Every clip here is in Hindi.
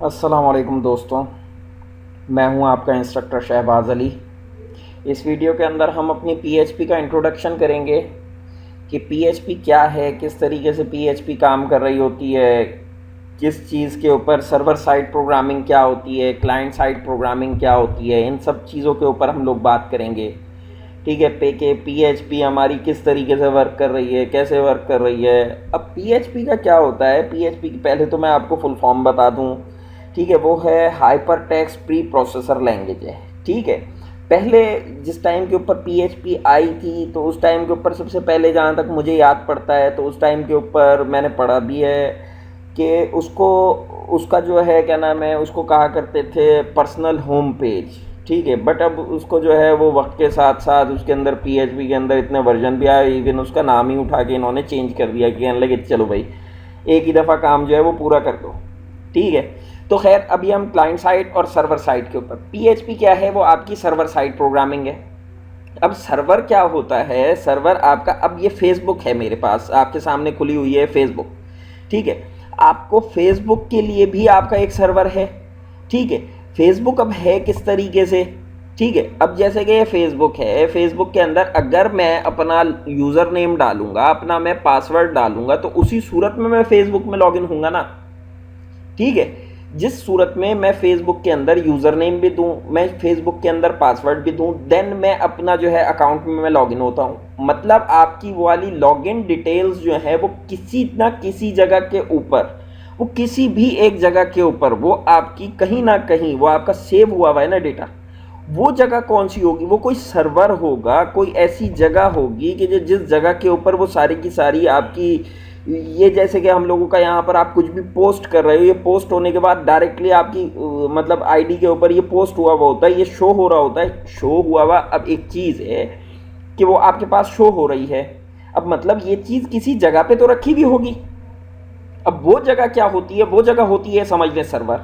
अस्सलाम वालेकुम दोस्तों, मैं हूं आपका इंस्ट्रक्टर शहबाज अली। इस वीडियो के अंदर हम अपनी पीएचपी का इंट्रोडक्शन करेंगे कि पीएचपी क्या है, किस तरीके से पीएचपी काम कर रही होती है, किस चीज़ के ऊपर सर्वर साइड प्रोग्रामिंग क्या होती है, क्लाइंट साइड प्रोग्रामिंग क्या होती है, इन सब चीज़ों के ऊपर हम लोग बात करेंगे। ठीक है, पे के पीएचपी हमारी किस तरीके से वर्क कर रही है, कैसे वर्क कर रही है। अब पीएचपी का क्या होता है, पीएचपी की पहले तो मैं आपको फुल फॉर्म बता दूं। ठीक है, वो है hyper text pre processor language है। ठीक है, पहले जिस टाइम के ऊपर पीएचपी आई थी तो उस टाइम के ऊपर सबसे पहले जहाँ तक मुझे याद पड़ता है तो उस टाइम के ऊपर मैंने पढ़ा भी है कि उसको उसका जो है क्या नाम है, उसको कहा करते थे पर्सनल होम पेज। ठीक है, बट अब उसको जो है वो वक्त के साथ साथ उसके अंदर पीएचपी के अंदर इतने वर्जन भी आए, इवन उसका नाम ही उठा के इन्होंने चेंज कर दिया कि कहने लगे चलो भाई एक ही दफ़ा काम जो है वो पूरा कर दो। ठीक है, तो खैर अभी हम क्लाइंट साइड और सर्वर साइड के ऊपर। पीएचपी क्या है, वो आपकी सर्वर साइड प्रोग्रामिंग है। अब सर्वर क्या होता है, सर्वर आपका, अब ये फेसबुक है मेरे पास, आपके सामने खुली हुई है फेसबुक। ठीक है, आपको फेसबुक के लिए भी आपका एक सर्वर है। ठीक है, फेसबुक अब है किस तरीके से। ठीक है, अब जैसे कि ये फेसबुक है, फेसबुक के अंदर अगर मैं अपना यूज़र नेम डालूंगा, अपना मैं पासवर्ड डालूंगा, तो उसी सूरत में मैं फेसबुक में लॉगिन होऊंगा ना। ठीक है, जिस सूरत में मैं फेसबुक के अंदर यूज़र नेम भी दूं, मैं फेसबुक के अंदर पासवर्ड भी दूं, देन मैं अपना जो है अकाउंट में मैं लॉगिन होता हूं। मतलब आपकी वो वाली लॉगिन डिटेल्स जो है वो किसी ना किसी जगह के ऊपर, वो किसी भी एक जगह के ऊपर, वो आपकी कहीं ना कहीं वो आपका सेव हुआ हुआ है ना डेटा। वो जगह कौन सी होगी, वो कोई सर्वर होगा, कोई ऐसी जगह होगी कि जिस जगह के ऊपर वो सारी की सारी आपकी, ये जैसे कि हम लोगों का यहाँ पर आप कुछ भी पोस्ट कर रहे हो, ये पोस्ट होने के बाद डायरेक्टली आपकी मतलब आईडी के ऊपर ये पोस्ट हुआ हुआ होता है, ये शो हो रहा होता है, शो हुआ हुआ। अब एक चीज़ है कि वो आपके पास शो हो रही है, अब मतलब ये चीज़ किसी जगह पे तो रखी भी होगी। अब वो जगह क्या होती है, वो जगह होती है समझ लें सर्वर।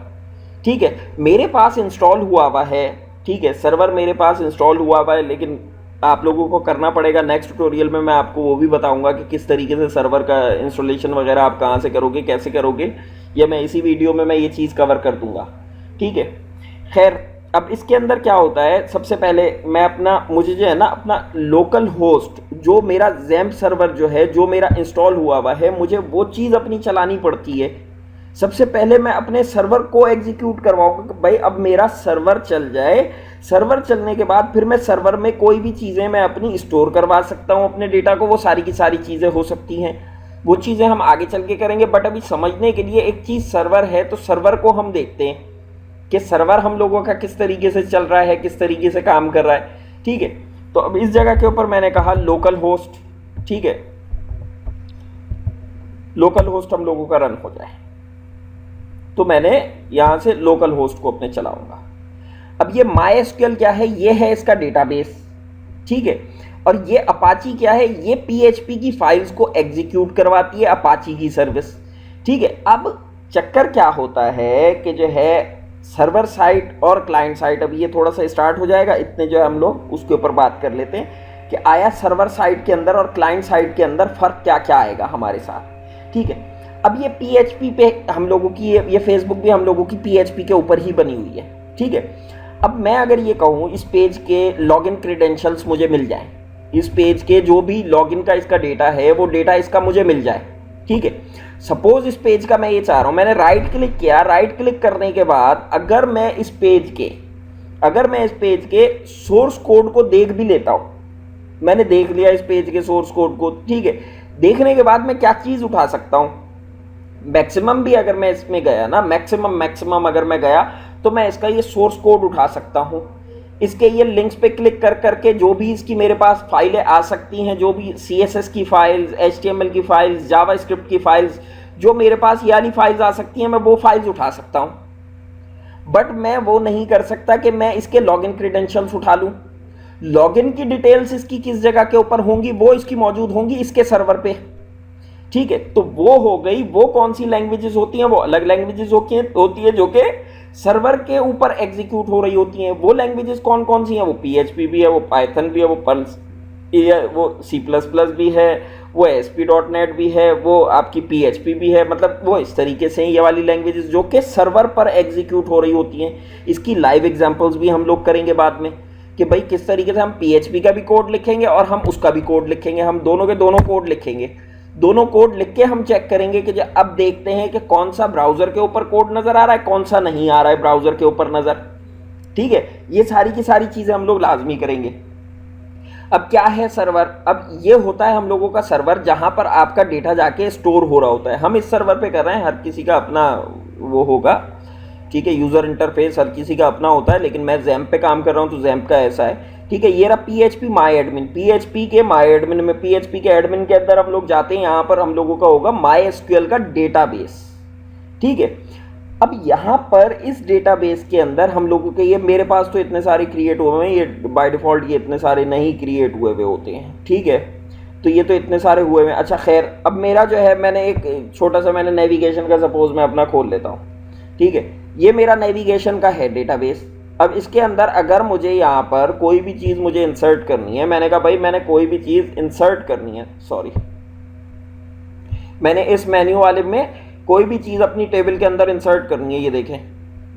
ठीक है, मेरे पास इंस्टॉल हुआ हुआ है। ठीक है, सर्वर मेरे पास इंस्टॉल हुआ हुआ है, लेकिन आप लोगों को करना पड़ेगा। नेक्स्ट ट्यूटोरियल में मैं आपको वो भी बताऊंगा कि किस तरीके से सर्वर का इंस्टॉलेशन वगैरह आप कहाँ से करोगे, कैसे करोगे, या मैं इसी वीडियो में मैं ये चीज़ कवर कर दूंगा। ठीक है, खैर अब इसके अंदर क्या होता है, सबसे पहले मैं अपना, मुझे जो है ना अपना लोकल होस्ट, जो मेरा जैम्प सर्वर जो है, जो मेरा इंस्टॉल हुआ हुआ है, मुझे वो चीज़ अपनी चलानी पड़ती है। सबसे पहले मैं अपने सर्वर को एग्जीक्यूट करवाऊंगा कि भाई अब मेरा सर्वर चल जाए। सर्वर चलने के बाद फिर मैं सर्वर में कोई भी चीज़ें मैं अपनी स्टोर करवा सकता हूँ, अपने डेटा को, वो सारी की सारी चीज़ें हो सकती हैं। वो चीज़ें हम आगे चल के करेंगे, बट अभी समझने के लिए एक चीज़ सर्वर है, तो सर्वर को हम देखते हैं कि सर्वर हम लोगों का किस तरीके से चल रहा है, किस तरीके से काम कर रहा है। ठीक है, तो अब इस जगह के ऊपर मैंने कहा लोकल होस्ट। ठीक है, लोकल होस्ट हम लोगों का रन हो जाए, तो मैंने यहां से लोकल होस्ट को अपने चलाऊंगा। अब ये MySQL क्या है, ये है इसका डेटाबेस। ठीक है, और ये अपाची क्या है, ये पीएचपी की फाइल्स को एग्जीक्यूट करवाती है, अपाची की सर्विस। ठीक है, अब चक्कर क्या होता है कि जो है सर्वर साइड और क्लाइंट साइड, अब ये थोड़ा सा स्टार्ट हो जाएगा, इतने जो है हम लोग उसके ऊपर बात कर लेते हैं कि आया सर्वर साइड के अंदर और क्लाइंट साइड के अंदर फ़र्क क्या क्या आएगा हमारे साथ। ठीक है, अब ये पीएचपी पे हम लोगों की, ये फेसबुक भी हम लोगों की पीएचपी के ऊपर ही बनी हुई है। ठीक है, अब मैं अगर ये कहूँ इस पेज के लॉगिन क्रेडेंशियल्स मुझे मिल जाएं, इस पेज के जो भी लॉगिन का इसका डेटा है वो डेटा इसका मुझे मिल जाए। ठीक है, सपोज इस पेज का मैं ये चाह रहा हूँ, मैंने राइट क्लिक किया, राइट क्लिक करने के बाद अगर मैं इस पेज के सोर्स कोड को देख भी लेता हूँ, मैंने देख लिया इस पेज के सोर्स कोड को। ठीक है, देखने के बाद मैं क्या चीज़ उठा सकता हूँ, मैक्सिमम भी अगर मैं इसमें गया ना, मैक्सिमम अगर मैं गया तो मैं इसका ये सोर्स कोड उठा सकता हूँ। इसके ये लिंक्स पे क्लिक कर करके जो भी इसकी मेरे पास फाइलें आ सकती हैं, जो भी CSS की फाइल्स, HTML की फाइल्स, जावास्क्रिप्ट की फाइल्स, जो मेरे पास ये वाली फाइल्स आ सकती हैं, मैं वो फाइल्स उठा सकता हूँ। बट मैं वो नहीं कर सकता कि मैं इसके लॉगिन क्रेडेंशियल्स उठा लूँ। लॉगिन की डिटेल्स इसकी किस जगह के ऊपर होंगी, वो इसकी मौजूद होंगी इसके सर्वर पे। ठीक है, तो वो हो गई, वो कौन सी लैंग्वेजेस होती हैं, वो अलग लैंग्वेजेस होती है जो कि सर्वर के ऊपर एग्जीक्यूट हो रही होती हैं। वो लैंग्वेजेस कौन कौन सी हैं, वो PHP भी है, वो पाइथन भी है, वो पर्ल ये वो C++ भी है, वो ASP.NET भी है, वो आपकी PHP भी है, मतलब वो इस तरीके से ये वाली लैंग्वेजेस जो कि सर्वर पर एग्जीक्यूट हो रही होती हैं। इसकी लाइव एग्जांपल्स भी हम लोग करेंगे बाद में कि भाई किस तरीके से हम PHP का भी कोड लिखेंगे और हम उसका भी कोड लिखेंगे, हम दोनों के दोनों कोड लिखेंगे। दोनों कोड लिख के हम चेक करेंगे कि अब देखते हैं कि कौन सा ब्राउज़र के ऊपर कोड नज़र आ रहा है, कौन सा नहीं आ रहा है ब्राउज़र के ऊपर नज़र। ठीक है, ये सारी की सारी चीज़ें हम लोग लाजमी करेंगे। अब क्या है सर्वर? अब ये होता है हम लोगों का सर्वर जहां पर आपका डेटा जाके स्टोर हो रहा होता है। हम इस सर्वर पे कर रहे हैं, हर किसी का अपना वो होगा, ठीक है, यूज़र इंटरफेस हर किसी का अपना होता है, लेकिन मैं जैम्प पे काम कर रहा हूँ तो जैम्प का ऐसा है। ठीक है, ये रहा PHP माई एडमिन। PHP के माई एडमिन में, PHP के एडमिन के अंदर हम लोग जाते हैं, यहाँ पर हम लोगों का होगा MySQL का डेटाबेस। ठीक है, अब यहाँ पर इस डेटाबेस के अंदर हम लोगों के, ये मेरे पास तो इतने सारे क्रिएट हुए हैं, ये बाय डिफ़ॉल्ट ये इतने सारे नहीं क्रिएट हुए हुए होते हैं। ठीक है, तो ये तो इतने सारे हुए हैं। अच्छा खैर, अब मेरा जो है, मैंने एक छोटा सा मैंने नेविगेशन का सपोज मैं अपना खोल लेता हूँ। ठीक है, ये मेरा नेविगेशन का है डेटाबेस। अब इसके अंदर अगर मुझे यहाँ पर कोई भी चीज़ मुझे इंसर्ट करनी है, मैंने कहा भाई मैंने कोई भी चीज़ इंसर्ट करनी है, सॉरी, मैंने इस मेन्यू वाले में कोई भी चीज़ अपनी टेबल के अंदर इंसर्ट करनी है। ये देखें,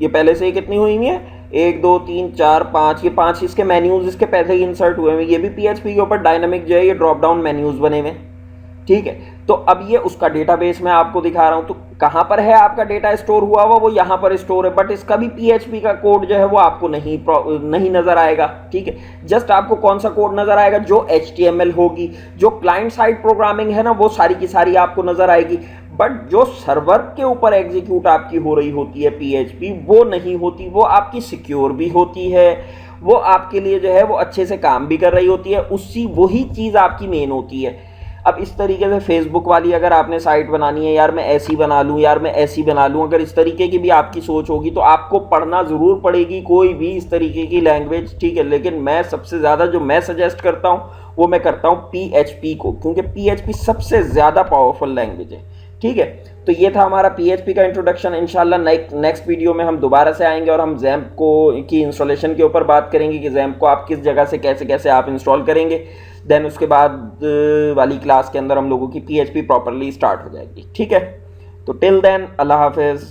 ये पहले से ही कितनी हुई हुई है, 1 2 3 4 5, ये 5 इसके मेन्यूज़ इसके पहले ही इंसर्ट हुए हैं। ये भी PHP के ऊपर डायनामिक जो है ये ड्रॉप डाउन मेन्यूज़ बने हुए हैं। ठीक है, तो अब ये उसका डेटाबेस मैं आपको दिखा रहा हूँ। तो कहाँ पर है आपका डेटा स्टोर हुआ हुआ? वो यहाँ पर स्टोर है, बट इसका भी PHP का कोड जो है वो आपको नहीं नज़र आएगा। ठीक है, जस्ट आपको कौन सा कोड नज़र आएगा? जो HTML होगी, जो क्लाइंट साइड प्रोग्रामिंग है ना, वो सारी की सारी आपको नज़र आएगी। बट जो सर्वर के ऊपर एग्जीक्यूट आपकी हो रही होती है PHP, वो नहीं होती, वो आपकी सिक्योर भी होती है, वो आपके लिए जो है वो अच्छे से काम भी कर रही होती है, उसकी वही चीज़ आपकी मेन होती है। अब इस तरीके से फेसबुक वाली अगर आपने साइट बनानी है, यार मैं ऐसी बना लूँ, यार मैं ऐसी बना लूँ, अगर इस तरीके की भी आपकी सोच होगी तो आपको पढ़ना ज़रूर पड़ेगी कोई भी इस तरीके की लैंग्वेज। ठीक है, लेकिन मैं सबसे ज़्यादा जो मैं सजेस्ट करता हूँ वो मैं करता हूँ PHP को, क्योंकि PHP सबसे ज़्यादा पावरफुल लैंग्वेज है। ठीक है, तो ये था हमारा PHP का इंट्रोडक्शन। इंशाल्लाह नेक्स्ट वीडियो में हम दोबारा से आएंगे और हम जैम्प को की इंस्टॉलेशन के ऊपर बात करेंगे कि जैम्प को आप किस जगह से कैसे कैसे आप इंस्टॉल करेंगे। देन उसके बाद वाली क्लास के अंदर हम लोगों की PHP प्रॉपरली स्टार्ट हो जाएगी। ठीक है, तो टिल देन अल्लाह हाफिज़।